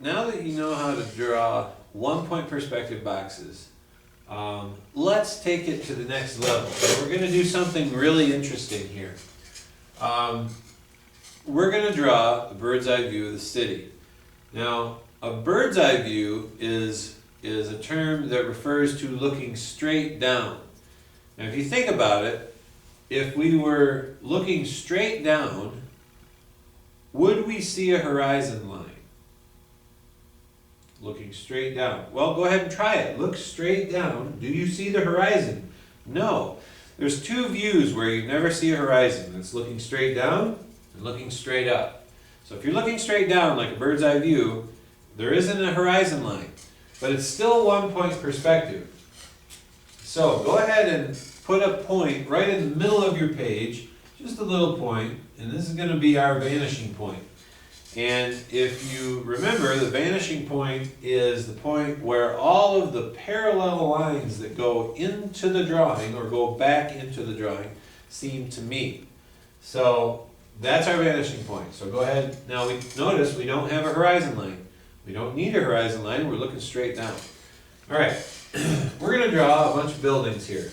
now that you know how to draw 1-point perspective boxes, let's take it to the next level. So we're going to do something really interesting here. We're going to draw a bird's eye view of the city. Now, a bird's eye view is a term that refers to looking straight down. Now, if you think about it, if we were looking straight down, would we see a horizon line? Looking straight down. Well, go ahead and try it. Look straight down. Do you see the horizon? No. There's two views where you never see a horizon. It's looking straight down and looking straight up. So if you're looking straight down like a bird's eye view, there isn't a horizon line, but it's still 1-point perspective. So go ahead and put a point right in the middle of your page, just a little point, and this is going to be our vanishing point. And if you remember, the vanishing point is the point where all of the parallel lines that go into the drawing or go back into the drawing seem to meet. So that's our vanishing point. So go ahead. Now notice we don't have a horizon line. We don't need a horizon line. We're looking straight down. All right. We're going to draw a bunch of buildings here.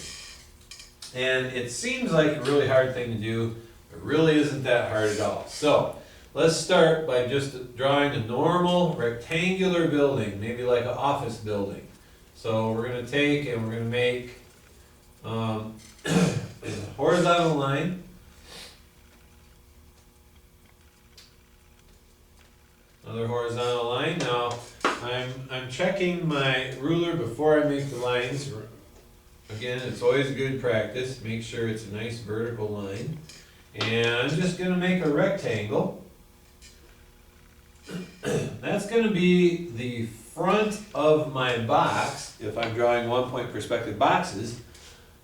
And it seems like a really hard thing to do. It really isn't that hard at all. So let's start by just drawing a normal rectangular building, maybe like an office building. So we're going to take and we're going to make a horizontal line. Another horizontal line. Now I'm checking my ruler before I make the lines. Again, it's always good practice. Make sure it's a nice vertical line. And I'm just going to make a rectangle. That's going to be the front of my box if I'm drawing 1-point perspective boxes.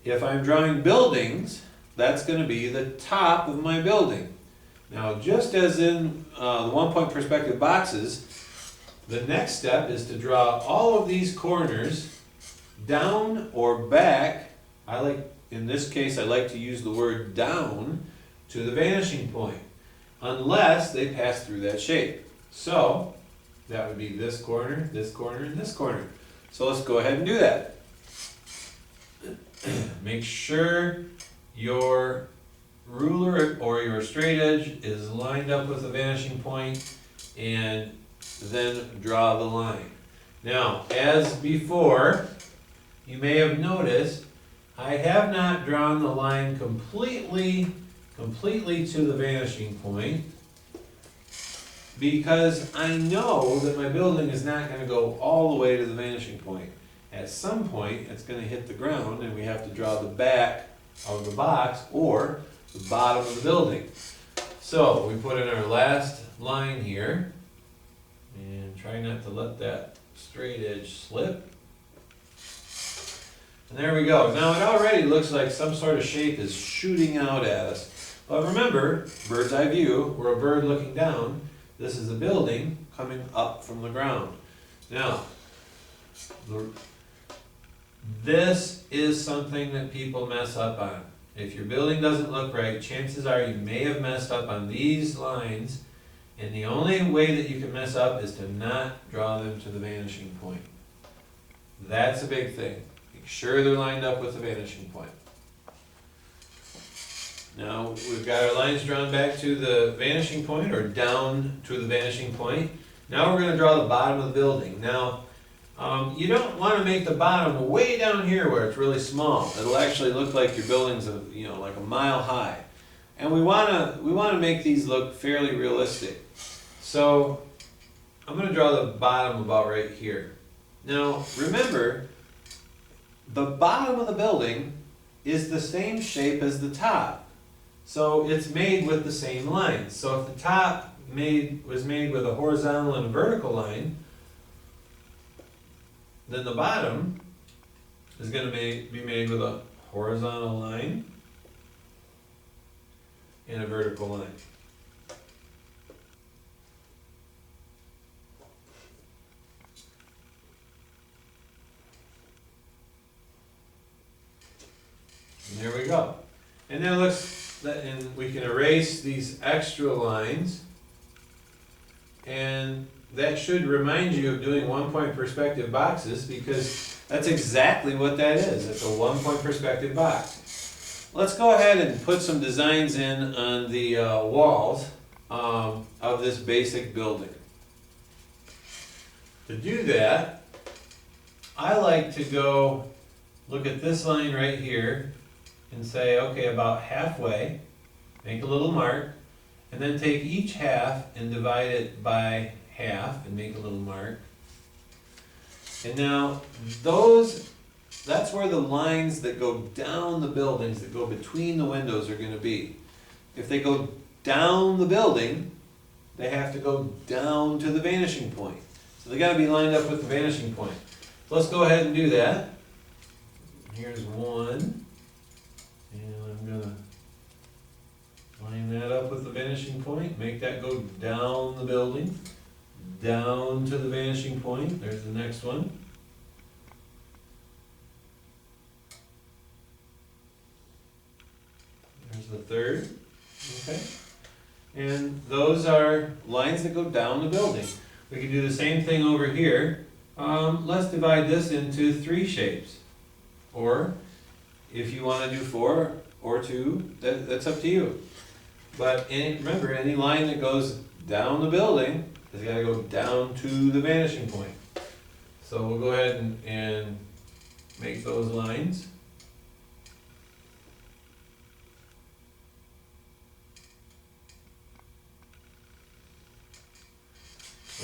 If I'm drawing buildings, that's going to be the top of my building. Now, just as in the 1-point perspective boxes, the next step is to draw all of these corners down or back. In this case, I like to use the word down to the vanishing point, unless they pass through that shape. So that would be this corner, and this corner. So let's go ahead and do that. Make sure your ruler or your straight edge is lined up with the vanishing point, and then draw the line. Now, as before, you may have noticed I have not drawn the line completely to the vanishing point, because I know that my building is not going to go all the way to the vanishing point. At some point, it's going to hit the ground, and we have to draw the back of the box or the bottom of the building. So we put in our last line here, and try not to let that straight edge slip. And there we go. Now it already looks like some sort of shape is shooting out at us. But remember, bird's eye view, we're a bird looking down. This is a building coming up from the ground. Now, this is something that people mess up on. If your building doesn't look right, chances are you may have messed up on these lines, and the only way that you can mess up is to not draw them to the vanishing point. That's a big thing. Make sure they're lined up with the vanishing point. Now we've got our lines drawn back to the vanishing point, or down to the vanishing point. Now we're going to draw the bottom of the building. Now, you don't want to make the bottom way down here where it's really small. It'll actually look like your building's like a mile high. And we want to make these look fairly realistic. So I'm going to draw the bottom about right here. Now remember, the bottom of the building is the same shape as the top. So it's made with the same lines. So if the top was made with a horizontal and a vertical line, then the bottom is going to be made with a horizontal line and a vertical line. And there we go. And then and we can erase these extra lines, and that should remind you of doing 1-point perspective boxes, because that's exactly what that is. It's a 1-point perspective box. Let's go ahead and put some designs in on the walls of this basic building. To do that, I like to go look at this line right here and say, okay, about halfway, make a little mark, and then take each half and divide it by half and make a little mark. And now that's where the lines that go down the buildings, that go between the windows, are going to be. If they go down the building, they have to go down to the vanishing point. So they got to be lined up with the vanishing point. So let's go ahead and do that. Here's one, and I'm going to line that up with the vanishing point, make that go down the building, down to the vanishing point. There's the next one. There's the third. Okay. And those are lines that go down the building. We can do the same thing over here. Let's divide this into 3 shapes. Or if you want to do 4 or 2, that's up to you. But remember, any line that goes down the building has got to go down to the vanishing point. So we'll go ahead and make those lines.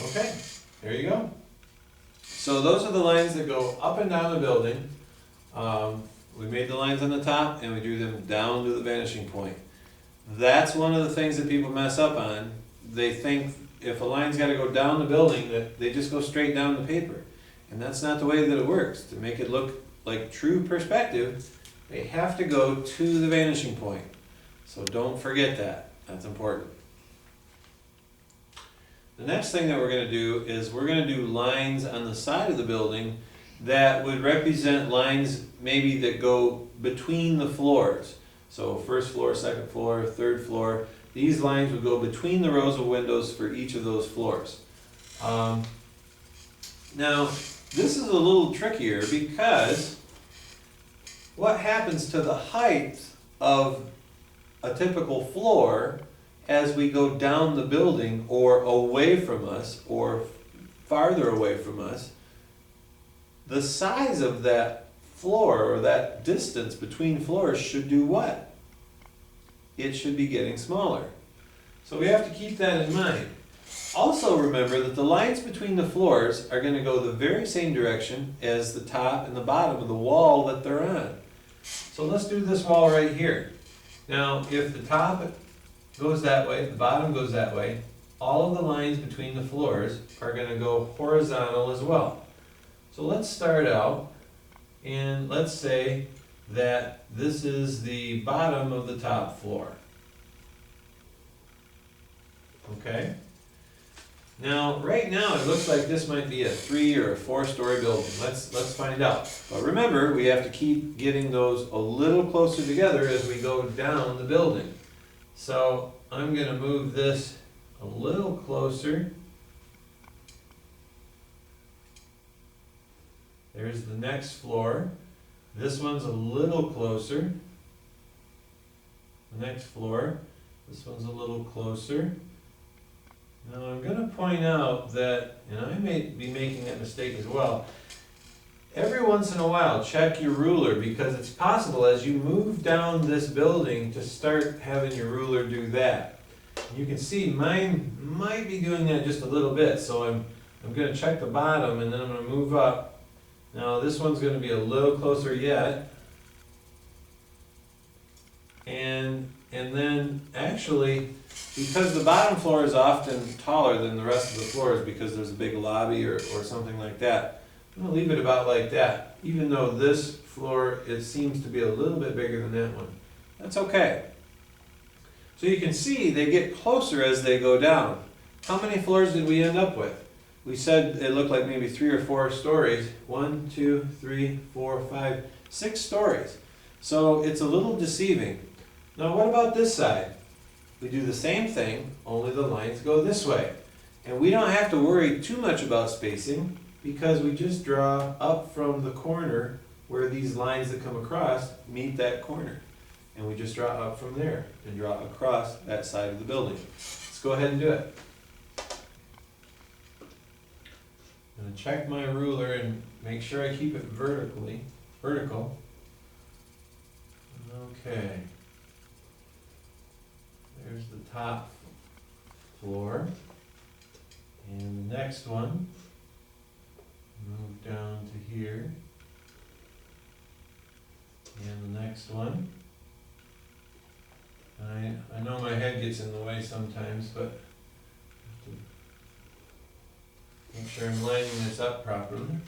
Okay, there you go. So those are the lines that go up and down the building. We made the lines on the top and we drew them down to the vanishing point. That's one of the things that people mess up on. They think if a line's got to go down the building, that they just go straight down the paper. And that's not the way that it works. To make it look like true perspective, they have to go to the vanishing point. So don't forget that. That's important. The next thing that we're going to do is we're going to do lines on the side of the building that would represent lines maybe that go between the floors. So first floor, second floor, third floor. These lines would go between the rows of windows for each of those floors. Now, this is a little trickier because what happens to the height of a typical floor as we go down the building or away from us or farther away from us, the size of that floor or that distance between floors should do what? It should be getting smaller. So we have to keep that in mind. Also remember that the lines between the floors are going to go the very same direction as the top and the bottom of the wall that they're on. So let's do this wall right here. Now if the top goes that way, the bottom goes that way, all of the lines between the floors are going to go horizontal as well. So let's start out and let's say that this is the bottom of the top floor. Okay? Now, right now it looks like this might be a 3 or a 4-story building. Let's find out. But remember, we have to keep getting those a little closer together as we go down the building. So I'm going to move this a little closer. There's the next floor. This one's a little closer. The next floor. This one's a little closer. Now I'm going to point out that, and I may be making that mistake as well, every once in a while check your ruler, because it's possible as you move down this building to start having your ruler do that. You can see mine might be doing that just a little bit, so I'm going to check the bottom and then I'm going to move up. Now this one's going to be a little closer yet. And then actually, because the bottom floor is often taller than the rest of the floors because there's a big lobby or something like that, I'm going to leave it about like that. Even though this floor, it seems to be a little bit bigger than that one. That's okay. So you can see they get closer as they go down. How many floors did we end up with? We said it looked like maybe 3 or 4 stories. 1, 2, 3, 4, 5, 6 stories. So it's a little deceiving. Now what about this side? We do the same thing, only the lines go this way. And we don't have to worry too much about spacing because we just draw up from the corner where these lines that come across meet that corner. And we just draw up from there and draw across that side of the building. Let's go ahead and do it. I'm going to check my ruler and make sure I keep it vertical. Okay. There's the top floor. And the next one, move down to here. And the next one. I know my head gets in the way sometimes, but I have to make sure I'm lining this up properly.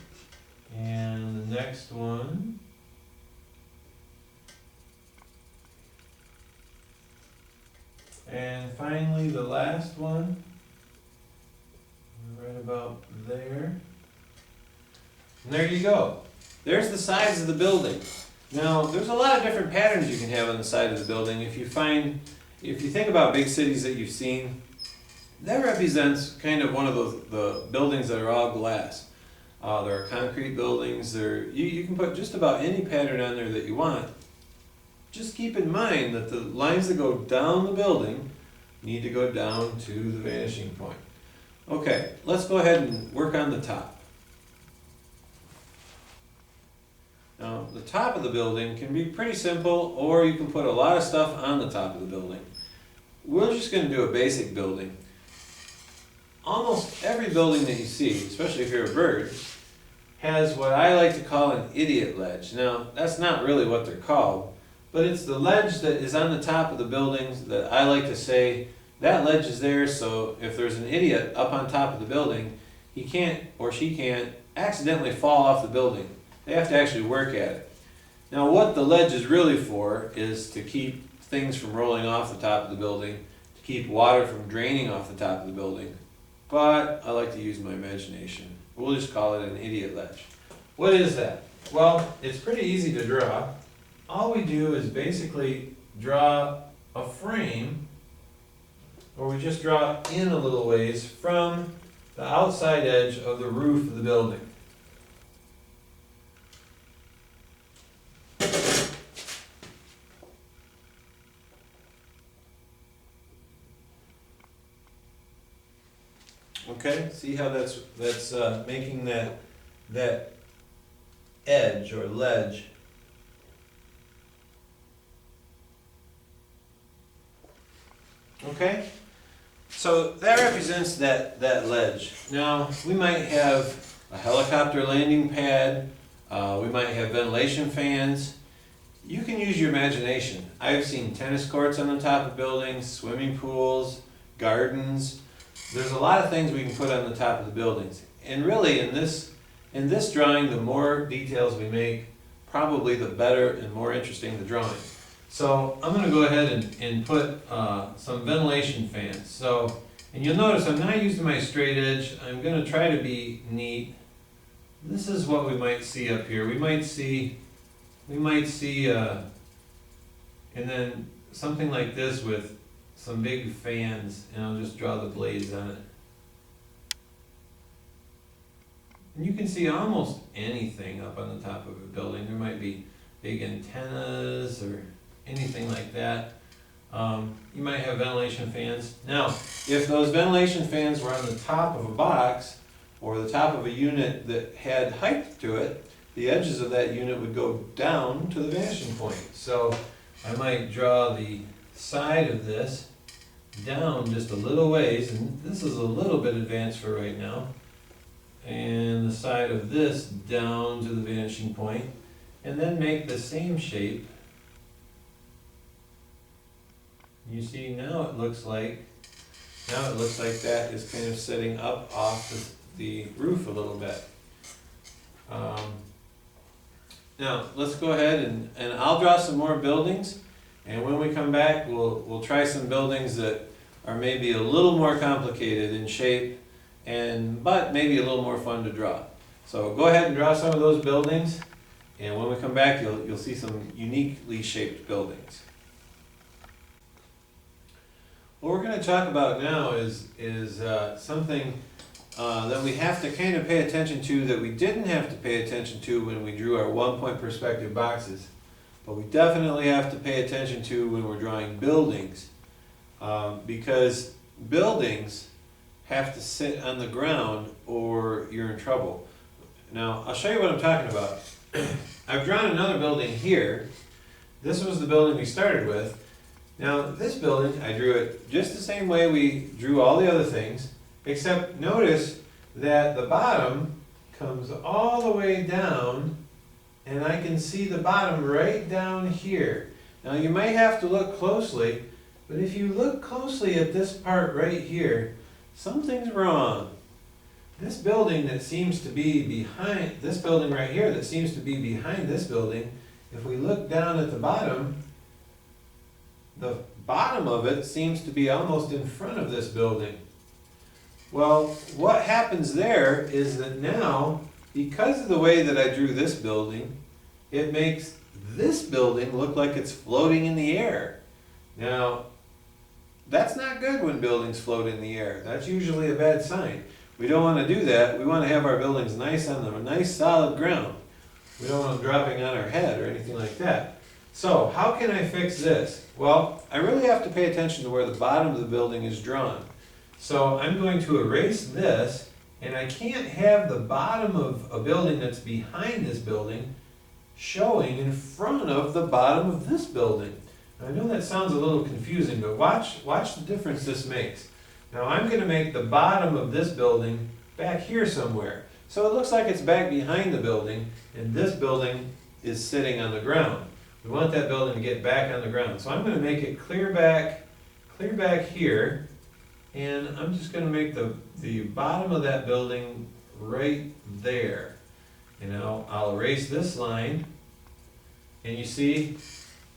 And the next one. And finally the last one, right about there. And there you go. There's the sides of the building. Now, there's a lot of different patterns you can have on the side of the building. If you think about big cities that you've seen, that represents kind of one of the buildings that are all glass. There are concrete buildings. You can put just about any pattern on there that you want. Just keep in mind that the lines that go down the building need to go down to the vanishing point. Okay, let's go ahead and work on the top. Now, the top of the building can be pretty simple, or you can put a lot of stuff on the top of the building. We're just going to do a basic building. Almost every building that you see, especially if you're a bird, has what I like to call an idiot ledge. Now, that's not really what they're called, but it's the ledge that is on the top of the buildings that I like to say, that ledge is there so if there's an idiot up on top of the building, he can't or she can't accidentally fall off the building. They have to actually work at it. Now what the ledge is really for is to keep things from rolling off the top of the building, to keep water from draining off the top of the building. But I like to use my imagination. We'll just call it an idiot ledge. What is that? Well, it's pretty easy to draw. All we do is basically draw a frame, or we just draw in a little ways from the outside edge of the roof of the building. Okay, see how that's making that edge or ledge. Okay, so that represents that ledge. Now we might have a helicopter landing pad. We might have ventilation fans. You can use your imagination. I've seen tennis courts on the top of buildings, swimming pools, gardens. There's a lot of things we can put on the top of the buildings. And really in this drawing, the more details we make, probably the better and more interesting the drawing. So I'm going to go ahead and put some ventilation fans. So, and you'll notice I'm not using my straight edge. I'm going to try to be neat. This is what we might see up here. We might see, and then something like this with some big fans, and I'll just draw the blades on it. And you can see almost anything up on the top of a building. There might be big antennas or anything like that. You might have ventilation fans. Now, if those ventilation fans were on the top of a box or the top of a unit that had height to it, the edges of that unit would go down to the vanishing point. So I might draw the side of this down just a little ways, and this is a little bit advanced for right now, and the side of this down to the vanishing point, and then make the same shape. You see now it looks like that is kind of sitting up off the roof a little bit. Now let's go ahead and I'll draw some more buildings, and when we come back we'll try some buildings that are maybe a little more complicated in shape but maybe a little more fun to draw. So go ahead and draw some of those buildings, and when we come back you'll see some uniquely shaped buildings. What we're going to talk about now is something that we have to kind of pay attention to that we didn't have to pay attention to when we drew our 1-point perspective boxes. But we definitely have to pay attention to when we're drawing buildings, because buildings have to sit on the ground or you're in trouble. Now, I'll show you what I'm talking about. I've drawn another building here. This was the building we started with. Now, this building, I drew it just the same way we drew all the other things, except notice that the bottom comes all the way down, and I can see the bottom right down here. Now, you might have to look closely, but if you look closely at this part right here, something's wrong. This building that seems to be behind, this building right here that seems to be behind this building, if we look down at the bottom of it seems to be almost in front of this building. Well, what happens there is that now, because of the way that I drew this building, it makes this building look like it's floating in the air. Now, that's not good when buildings float in the air. That's usually a bad sign. We don't want to do that. We want to have our buildings nice on a nice solid ground. We don't want them dropping on our head or anything like that. So, how can I fix this? Well, I really have to pay attention to where the bottom of the building is drawn. So I'm going to erase this, and I can't have the bottom of a building that's behind this building showing in front of the bottom of this building. Now, I know that sounds a little confusing, but watch the difference this makes. Now I'm going to make the bottom of this building back here somewhere. So it looks like it's back behind the building, and this building is sitting on the ground. We want that building to get back on the ground. So I'm going to make it clear back here, and I'm just going to make the bottom of that building right there. You know, I'll erase this line, and you see,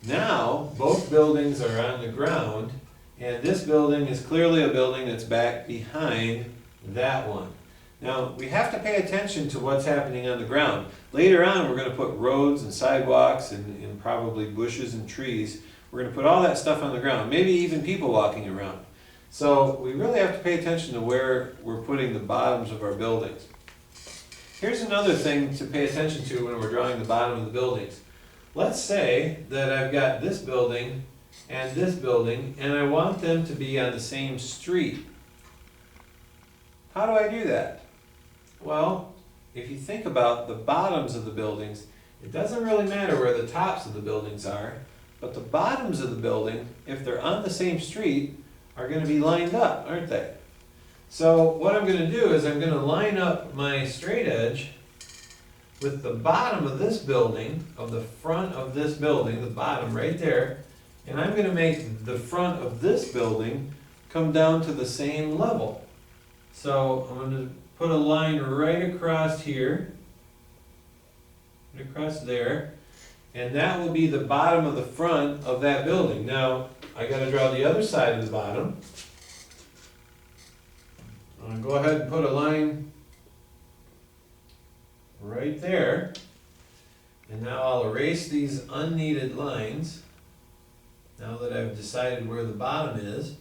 now both buildings are on the ground, and this building is clearly a building that's back behind that one. Now, we have to pay attention to what's happening on the ground. Later on, we're going to put roads and sidewalks and probably bushes and trees. We're going to put all that stuff on the ground, maybe even people walking around. So we really have to pay attention to where we're putting the bottoms of our buildings. Here's another thing to pay attention to when we're drawing the bottom of the buildings. Let's say that I've got this building, and I want them to be on the same street. How do I do that? Well, if you think about the bottoms of the buildings, it doesn't really matter where the tops of the buildings are, but the bottoms of the building, if they're on the same street, are going to be lined up, aren't they? So what I'm going to do is I'm going to line up my straight edge with the bottom of this building, of the front of this building, the bottom right there, and I'm going to make the front of this building come down to the same level. So I'm going to put a line right across here, right across there, and that will be the bottom of the front of that building. Now, I got to draw the other side of the bottom. I'm going to go ahead and put a line right there, and now I'll erase these unneeded lines now that I've decided where the bottom is.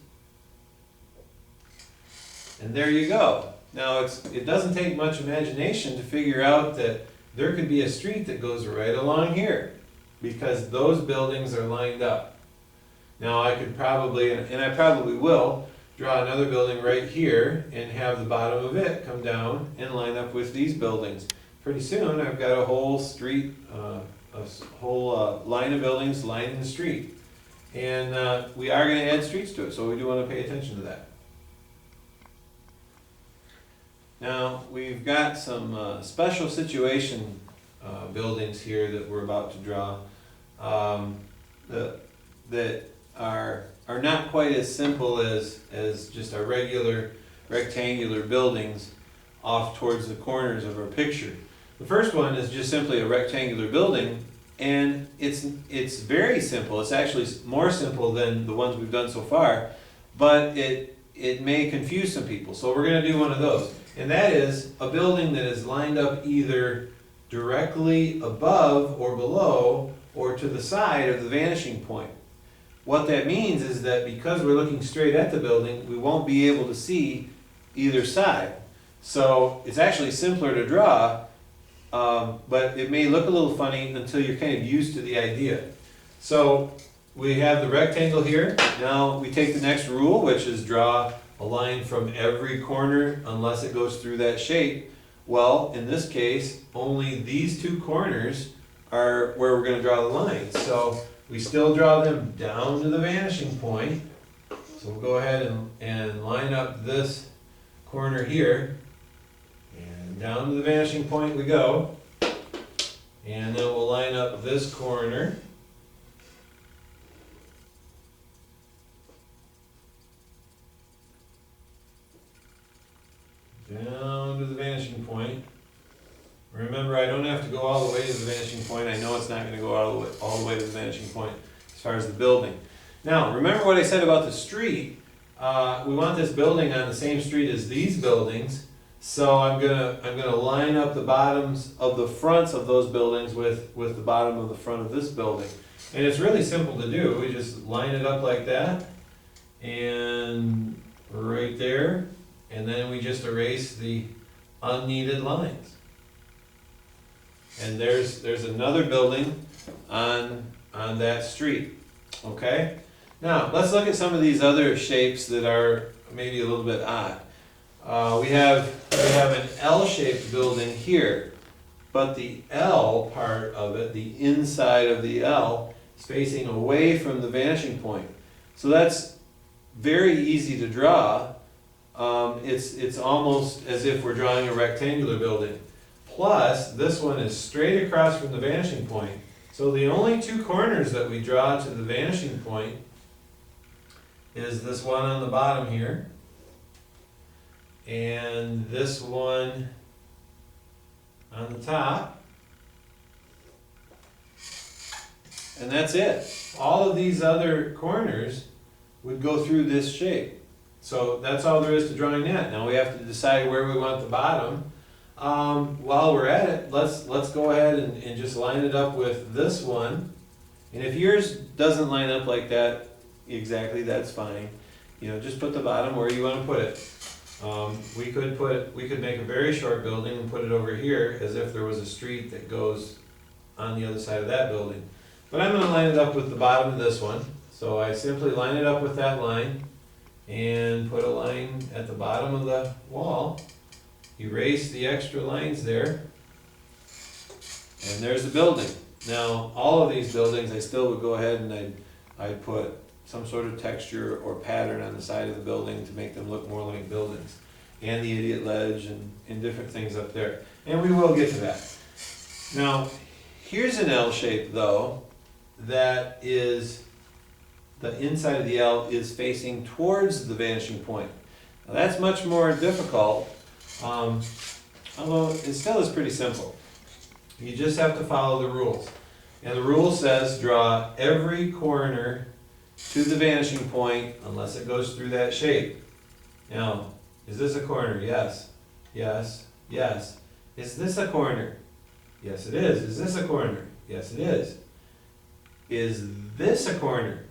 And there you go. Now it doesn't take much imagination to figure out that there could be a street that goes right along here because those buildings are lined up. Now I could probably, and I probably will, draw another building right here and have the bottom of it come down and line up with these buildings. Pretty soon I've got a whole street, a whole line of buildings lining the street. And we are going to add streets to it, so we do want to pay attention to that. Now, we've got some special situation buildings here that we're about to draw that are not quite as simple as just our regular rectangular buildings off towards the corners of our picture. The first one is just simply a rectangular building, and it's very simple. It's actually more simple than the ones we've done so far, but it may confuse some people. So we're going to do one of those. And that is a building that is lined up either directly above or below or to the side of the vanishing point. what that means is that because we're looking straight at the building, we won't be able to see either side. So it's actually simpler to draw, but it may look a little funny until you're kind of used to the idea. So we have the rectangle here. Now we take the next rule, which is draw a line from every corner unless it goes through that shape. Well, in this case, only these two corners are where we're going to draw the lines. So we still draw them down to the vanishing point. So we'll go ahead and line up this corner here. And down to the vanishing point we go. And then we'll line up this corner. Down to the vanishing point. Remember, I don't have to go all the way to the vanishing point. I know it's not going to go all the way to the vanishing point as far as the building. Now, remember what I said about the street. We want this building on the same street as these buildings. So I'm gonna line up the bottoms of the fronts of those buildings with the bottom of the front of this building. And it's really simple to do. We just line it up like that, and right there, and then we just erase the unneeded lines. And there's another building on that street. Okay? Now let's look at some of these other shapes that are maybe a little bit odd. We have an L-shaped building here, but the L part of it, the inside of the L, is facing away from the vanishing point. So that's very easy to draw. It's almost as if we're drawing a rectangular building. Plus, this one is straight across from the vanishing point. So the only two corners that we draw to the vanishing point is this one on the bottom here, and this one on the top, and that's it. All of these other corners would go through this shape. So that's all there is to drawing that. Now we have to decide where we want the bottom. While we're at it, let's go ahead and just line it up with this one. And if yours doesn't line up like that exactly, that's fine. You know, just put the bottom where you want to put it. We could make a very short building and put it over here as if there was a street that goes on the other side of that building. But I'm going to line it up with the bottom of this one. So I simply line it up with that line and put a line at the bottom of the wall. Erase the extra lines there. And there's the building. Now, all of these buildings, I still would go ahead and I'd put some sort of texture or pattern on the side of the building to make them look more like buildings. And the idiot ledge and different things up there. And we will get to that. Now, here's an L shape though, that is, the inside of the L is facing towards the vanishing point. Now that's much more difficult, although it still is pretty simple. You just have to follow the rules. And the rule says draw every corner to the vanishing point unless it goes through that shape. Now, is this a corner? Yes. Yes. Yes. Is this a corner? Yes, it is. Is this a corner? Yes, it is. Is this a corner?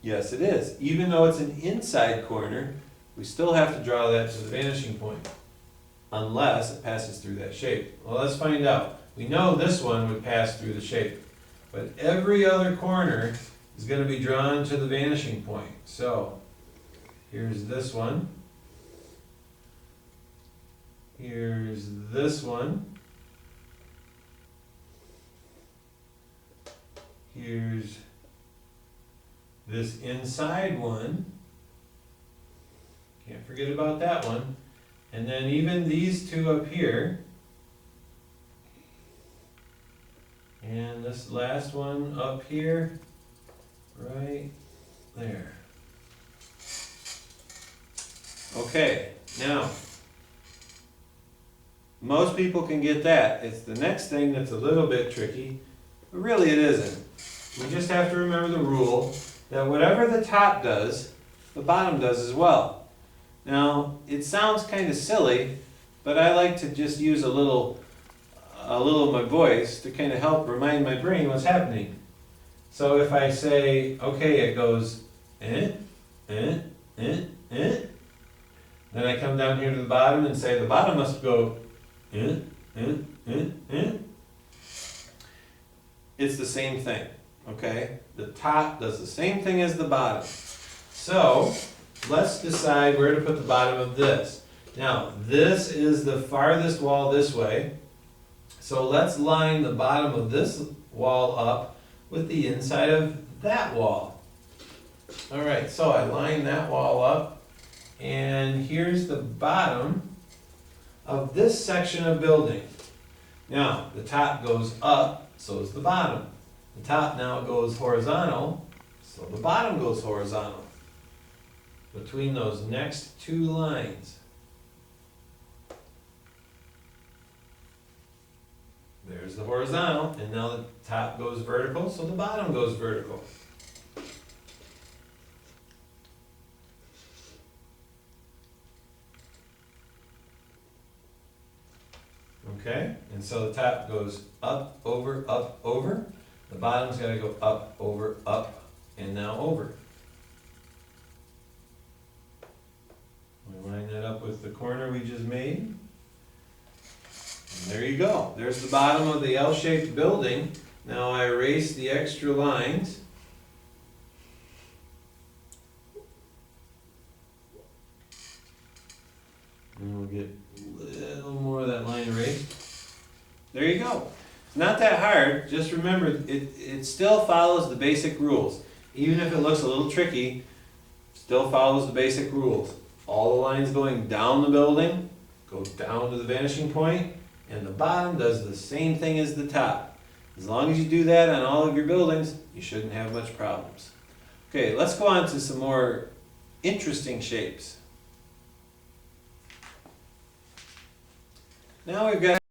Yes, it is. Even though it's an inside corner, we still have to draw that to the vanishing point unless it passes through that shape. Well, let's find out. We know this one would pass through the shape, but every other corner is going to be drawn to the vanishing point. So here's this one. Here's this one. Here's this inside one. Can't forget about that one. And then even these two up here. And this last one up here, right there. Okay, now, most people can get that. It's the next thing that's a little bit tricky, but really it isn't. We just have to remember the rule that whatever the top does, the bottom does as well. Now, it sounds kind of silly, but I like to just use a little of my voice to kind of help remind my brain what's happening. So if I say, okay, it goes, eh, eh, eh, eh. Then I come down here to the bottom and say the bottom must go, eh, eh, eh, eh. It's the same thing, okay? The top does the same thing as the bottom. So let's decide where to put the bottom of this. Now, this is the farthest wall this way. So let's line the bottom of this wall up with the inside of that wall. All right, so I line that wall up, and here's the bottom of this section of building. Now, the top goes up, so is the bottom. The top now goes horizontal, so the bottom goes horizontal. Between those next two lines. There's the horizontal, and now the top goes vertical, so the bottom goes vertical. Okay, and so the top goes up, over, the bottom's got to go up, over, up, and now over. We line that up with the corner we just made. And there you go. There's the bottom of the L-shaped building. Now I erase the extra lines. And we'll get a little more of that line erased. There you go. It's not that hard. Just remember, it still follows the basic rules. Even if it looks a little tricky, still follows the basic rules. All the lines going down the building go down to the vanishing point, and the bottom does the same thing as the top. As long as you do that on all of your buildings, you shouldn't have much problems. Okay, let's go on to some more interesting shapes. Now we've got